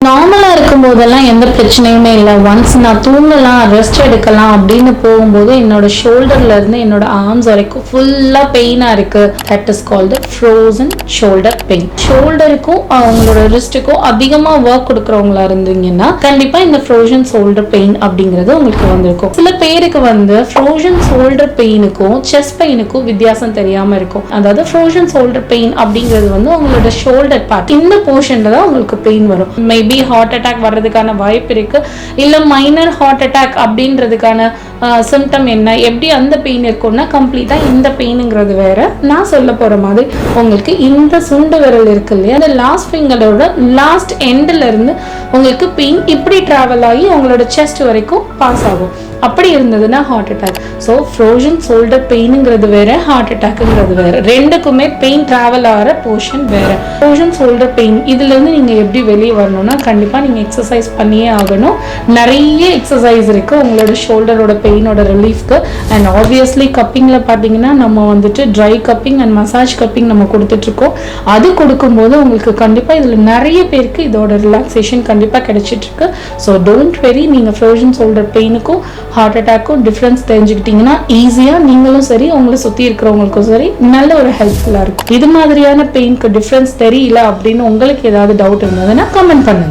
நார்மலா இருக்கும் போதெல்லாம் எந்த பிரச்சனையுமே இல்லை. ஒன்ஸ் நான் தூங்கலாம், ரெஸ்ட் எடுக்கலாம் அப்படின்னு போகும்போது என்னோட ஷோல்டர்ல இருந்து என்னோட ஆர்ம்ஸ் வரைக்கும் ஃபுல்லா பெயினா இருக்கு. That is called frozen shoulder pain. ஷோல்டருக்கும் அவங்களோட ரிஸ்டுக்கும் அதிகமா ஒர்க் கொடுக்குறவங்களா இருந்தீங்கன்னா கண்டிப்பா இந்த ஃப்ரோசன் ஷோல்டர் பெயின் அப்படிங்கிறது உங்களுக்கு வந்திருக்கும். சில பேருக்கு ஃப்ரோசன் ஷோல்டர் பெயினுக்கும் செஸ்ட் பெயினுக்கும் வித்தியாசம் தெரியாம இருக்கும். அதாவது ஃப்ரோசன் ஷோல்டர் பெயின் அப்படிங்கிறது உங்களோட ஷோல்டர் பார்ட், இந்த போர்ஷன்ல தான் உங்களுக்கு பெயின் வரும். மேபி ஹார்ட் அட்டாக் வர்றதுக்கான வாய்ப்பு இருக்கு, இல்ல மைனர் ஹார்ட் அட்டாக் அப்படின்றதுக்கான சிம்டம் என்ன, எப்படி அந்த பெயின் இருக்கும்னா கம்ப்ளீட்டா இந்த பெயினுங்கிறது வேற. நான் சொல்ல போற மாதிரி உங்களுக்கு இந்த சுண்டு விரல் இருக்கு இல்லையா, அந்த லாஸ்ட் ஃபிங்கரோட லாஸ்ட் எண்ட்ல இருந்து உங்களுக்கு பெயின் இப்படி டிராவல் ஆகி உங்களோட செஸ்ட் வரைக்கும் பாஸ் ஆகும். அப்படி இருந்ததுன்னா heart attack. So frozen shoulder பெயினுங்கிறது வேற, ஹார்ட் அட்டாக்குங்கிறது வேற. ரெண்டுக்குமே பெயின் டிராவல் ஆகிற போர்ஷன் வேற. ஃப்ரோசன் ஷோல்டர் பெயின் இதுல இருந்து நீங்க எப்படி வெளியே வரணும்னா கண்டிப்பா நீங்க எக்ஸசைஸ் பண்ணியே ஆகணும். நிறைய எக்ஸசைஸ் இருக்கு உங்களோட ஷோல்டரோட பெயினோட ரிலீஃப்க்கு. அண்ட் ஆப்வியஸ்லி கப்பிங்ல பாத்தீங்கன்னா நம்ம try cupping and massage cupping நம்ம கொடுத்துட்டு இருக்கோம். அது கொடுக்கும்போது உங்களுக்கு கண்டிப்பா இதுல நிறைய பேருக்கு இதோட ரிலாக்ஸேஷன் கண்டிப்பா கிடைச்சிட்டு இருக்கு. ஸோ டோன்ட் வெரி, நீங்க ஃப்ரோசன் ஷோல்டர் பெயினுக்கும் ஹார்ட் அட்டாக்கும் டிஃபரன்ஸ் தெரிஞ்சுக்கிட்டீங்கன்னா ஈஸியா நீங்களும் சரி உங்களை சுத்தி இருக்கிறவங்களுக்கும் சரி நல்ல ஒரு ஹெல்ப்ஃபுல்லா இருக்கும். இது மாதிரியான பெயினுக்கு டிஃபரன்ஸ் தெரியல அப்படின்னு உங்களுக்கு ஏதாவது டவுட் இருந்ததுன்னா கமெண்ட் பண்ணுங்க.